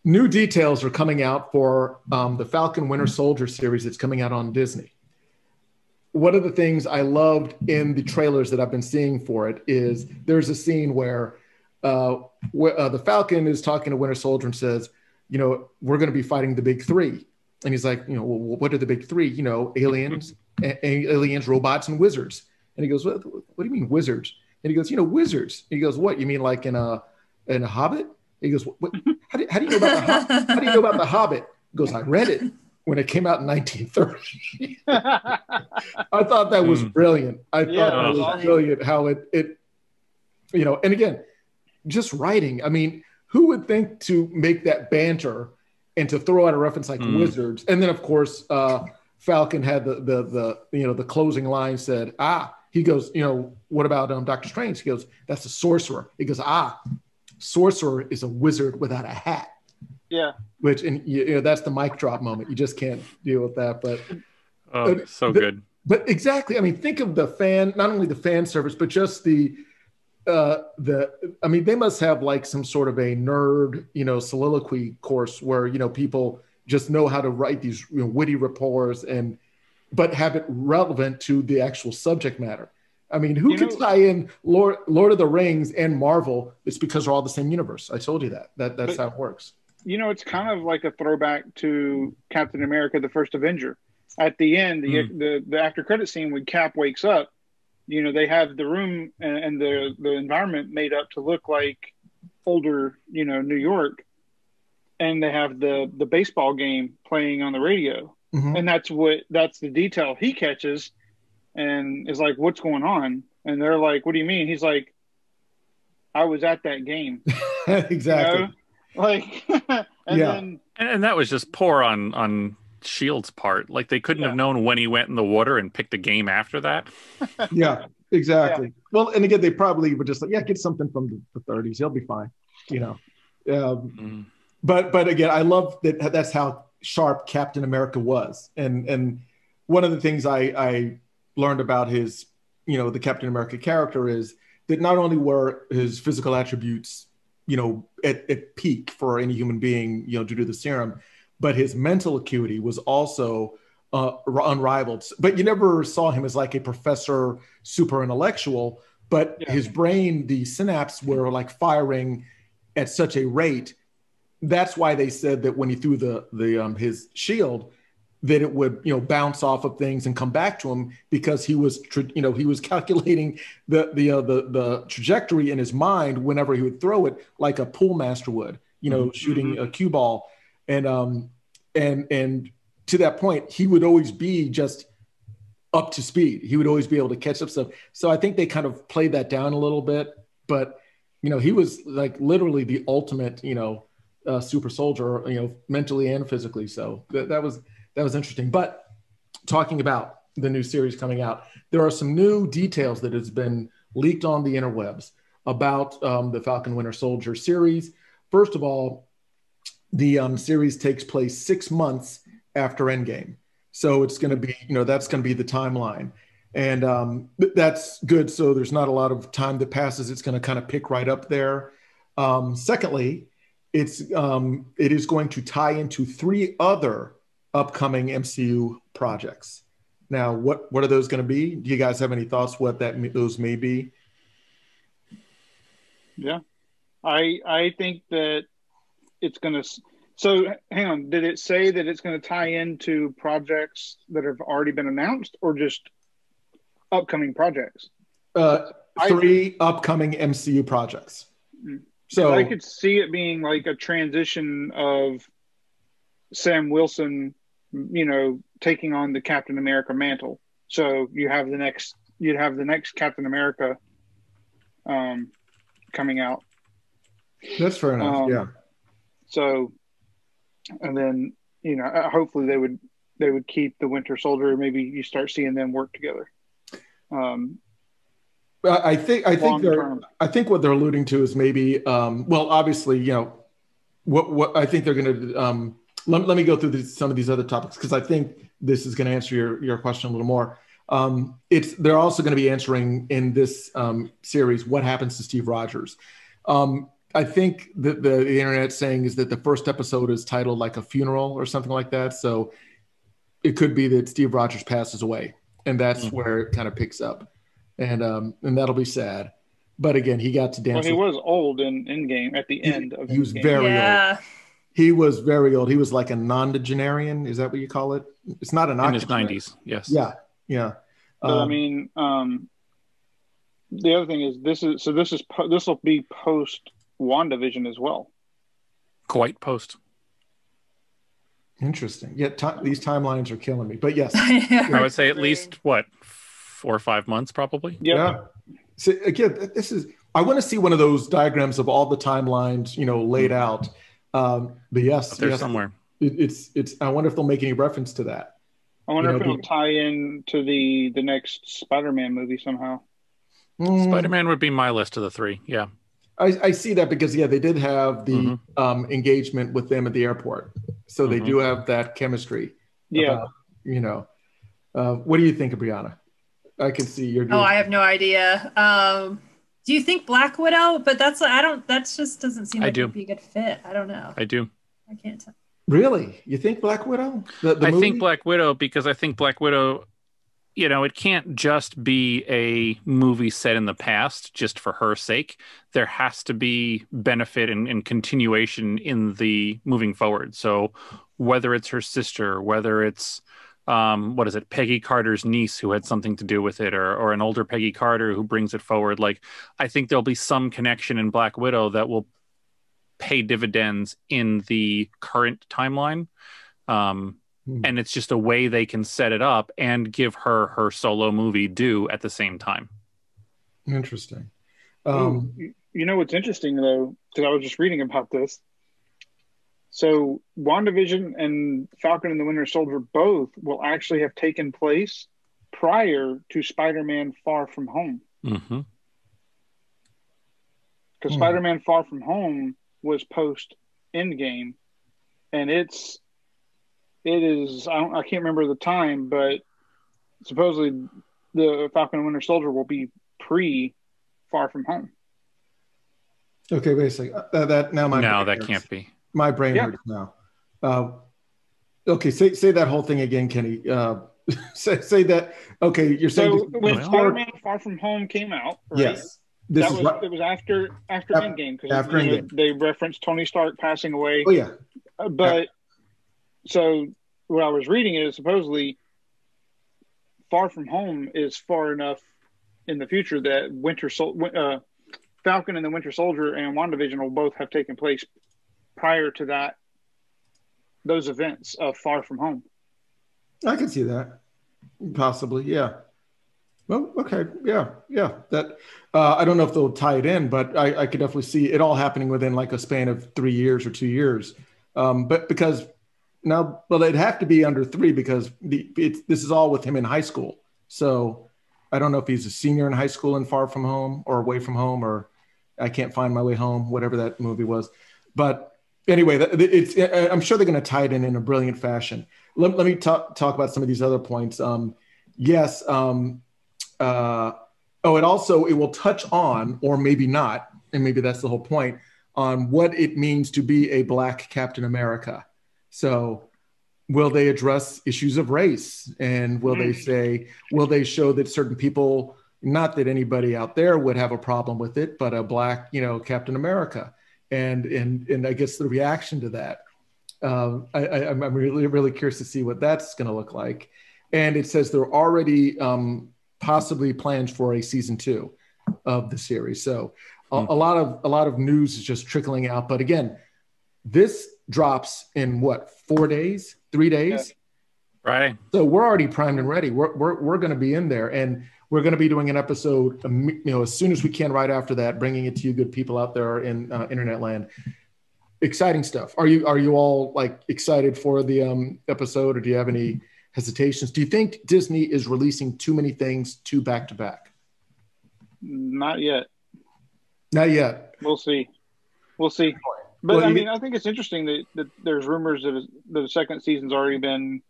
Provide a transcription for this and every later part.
New details are coming out for the Falcon Winter Soldier series that's coming out on Disney. One of the things I loved in the trailers that I've been seeing for it is there's a scene where the Falcon is talking to Winter Soldier and says, you know, we're going to be fighting the big three. And he's like, you know, well, what are the big three? You know, aliens, robots, and wizards. And he goes, what do you mean wizards? And he goes, you know, wizards. And he goes, what? You mean like in a Hobbit? He goes, what, how do you know about how do you know about the Hobbit? He goes, I read it when it came out in 1930. I thought that was brilliant. I thought that was brilliant how it, you know, and again, just writing. I mean, who would think to make that banter and to throw out a reference like wizards? And then, of course, Falcon had the you know, the closing line said, he goes, you know, what about Doctor Strange? He goes, that's a sorcerer. He goes, sorcerer is a wizard without a hat. Yeah. Which, and you know, that's the mic drop moment. You just can't deal with that. But good. But exactly. I mean, think of not only the fan service, but just I mean, they must have like some sort of a nerd, you know, soliloquy course where, you know, people just know how to write these, you know, witty rapports but have it relevant to the actual subject matter. I mean, who could tie in Lord of the Rings and Marvel? It's because they're all the same universe. I told you that. That's how it works. You know, it's kind of like a throwback to Captain America, the First Avenger. At the end, the after credit scene when Cap wakes up, you know, they have the room and the environment made up to look like older, you know, New York. And they have the baseball game playing on the radio. Mm-hmm. And that's the detail he catches. And is like, what's going on? And they're like, what do you mean? He's like, I was at that game. Exactly. You know? Like, and that was just poor on Shield's part. Like they couldn't have known when he went in the water and picked a game after that. Yeah, exactly. Yeah. Well, and again, they probably were just like, get something from the 30s. He'll be fine. You know. But again, I love that. That's how sharp Captain America was. And one of the things I learned about his, you know, the Captain America character is that not only were his physical attributes, you know, at peak for any human being, you know, due to the serum, but his mental acuity was also unrivaled. But you never saw him as like a professor, super intellectual, but his brain, the synapses were like firing at such a rate. That's why they said that when he threw his shield, that it would, you know, bounce off of things and come back to him because he was calculating the trajectory in his mind whenever he would throw it, like a pool master would, you know, shooting a cue ball, and to that point, he would always be just up to speed. He would always be able to catch up stuff. So I think they kind of played that down a little bit, but you know, he was like literally the ultimate, you know, super soldier, you know, mentally and physically. So that was interesting. But talking about the new series coming out, there are some new details that has been leaked on the interwebs about the Falcon Winter Soldier series. First of all, the series takes place 6 months after Endgame. So it's going to be, you know, that's going to be the timeline. And that's good. So there's not a lot of time that passes. It's going to kind of pick right up there. Secondly, it is going to tie into 3 other upcoming MCU projects. Now, what are those going to be? Do you guys have any thoughts what those may be? Yeah, I think that it's going to. So, hang on. Did it say that it's going to tie into projects that have already been announced, or just upcoming projects? 3 upcoming MCU projects. So I could see it being like a transition of Sam Wilson, you know, taking on the Captain America mantle. So you'd have the next Captain America coming out. That's fair enough. Yeah. So, and then hopefully they would keep the Winter Soldier. Maybe you start seeing them work together. I think what they're alluding to is maybe well, obviously, what I think they're going to let me go through some of these other topics, because I think this is going to answer your question a little more. They're also going to be answering in this series what happens to Steve Rogers. I think that the internet saying is that the first episode is titled like a funeral or something like that. So it could be that Steve Rogers passes away, and that's where it kind of picks up, and that'll be sad. But again, he got to dance. Well, he was old in Endgame at the end of. He was very old. He was very old. He was like a nonagenarian. Is that what you call it? It's not an octogenarian. In his 90s. Yes. Yeah. So, I mean, the other thing is this will be post WandaVision as well. Quite post. Interesting. Yeah, these timelines are killing me. But yes, I would say at least 4 or 5 months, probably. Yep. Yeah. So again, I want to see one of those diagrams of all the timelines, laid out. But yes, there's somewhere. It's. I wonder if they'll make any reference to that. I wonder if it'll tie in to the next Spider-Man movie somehow. Spider-Man would be my list of the 3. Yeah. I see that because they did have the engagement with them at the airport, so they do have that chemistry. Yeah. What do you think, Brianna? I can see you're. I have no idea. Do you think Black Widow? But that just doesn't seem like it'd be a good fit. I don't know. I do. I can't tell. Really? You think Black Widow? I think Black Widow because I think Black Widow, it can't just be a movie set in the past just for her sake. There has to be benefit and continuation in the moving forward. So whether it's her sister, whether it's Peggy Carter's niece who had something to do with it, or an older Peggy Carter who brings it forward. Like, I think there'll be some connection in Black Widow that will pay dividends in the current timeline. And it's just a way they can set it up and give her solo movie due at the same time. Interesting. What's interesting though, because I was just reading about this. So WandaVision and Falcon and the Winter Soldier both will actually have taken place prior to Spider-Man Far From Home. Because Spider-Man Far From Home was post Endgame, and it is I can't remember the time, but supposedly the Falcon and Winter Soldier will be pre Far From Home. Okay, wait a second. That can't be. My brain hurts now. Okay, say that whole thing again, Kenny. Say that. Okay, you're saying when Spider-Man Far From Home came out, right? Yes. It was after Endgame, because they referenced Tony Stark passing away. Oh yeah. So what I was reading is supposedly Far From Home is far enough in the future that Falcon and the Winter Soldier and WandaVision will both have taken place prior to those events of Far From Home. I can see that. Possibly, yeah. Well, okay, yeah. That I don't know if they'll tie it in, but I could definitely see it all happening within like a span of 3 years or 2 years. But because now, it'd have to be under 3 because this is all with him in high school. So I don't know if he's a senior in high school in Far From Home or Away From Home, or I Can't Find My Way Home, whatever that movie was. But anyway, I'm sure they're going to tie it in a brilliant fashion. Let me talk about some of these other points. Yes. It will touch on, or maybe not, and maybe that's the whole point, on what it means to be a Black Captain America. So will they address issues of race? And will they show that certain people, not that anybody out there would have a problem with it, but a Black, Captain America? And I guess the reaction to that, I'm really, really curious to see what that's going to look like. And it says there are already possibly plans for a season 2 of the series. So a lot of news is just trickling out. But again, this drops in 4 days, 3 days, right? So we're already primed and ready. We're going to be in there, and we're going to be doing an episode, as soon as we can, right after that, bringing it to you good people out there in internet land. exciting stuff. Are you all like excited for the episode, or do you have any hesitations? Do you think Disney is releasing too many things back to back? Not yet. Not yet. We'll see. But I mean, I think it's interesting that there's rumors that the second season's already been,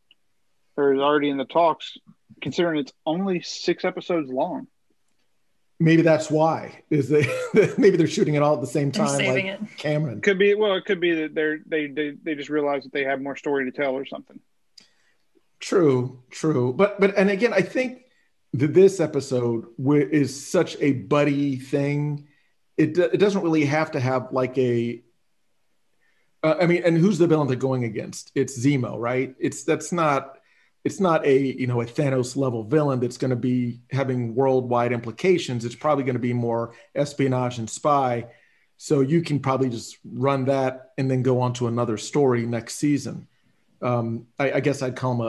or is already in the talks, considering it's only 6 episodes long. Maybe that's why maybe they're shooting it all at the same time. They're saving like it. Cameron. Could be. Well, it could be that they just realize that they have more story to tell or something. True. But and again, I think that this episode is such a buddy thing. It doesn't really have to have like a. I mean, and who's the villain they're going against? It's Zemo, right? It's not a a Thanos level villain that's going to be having worldwide implications. It's probably going to be more espionage and spy. So you can probably just run that and then go on to another story next season. I guess I'd call him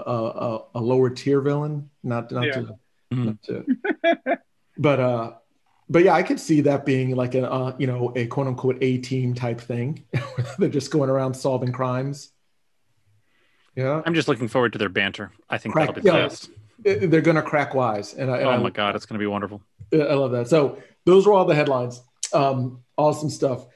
a lower tier villain, not to, but yeah, I could see that being like a quote unquote A-team type thing. They're just going around solving crimes. Yeah, I'm just looking forward to their banter. I think that'll be the best. They're going to crack wise, and oh my god, it's going to be wonderful. I love that. So those were all the headlines. Awesome stuff.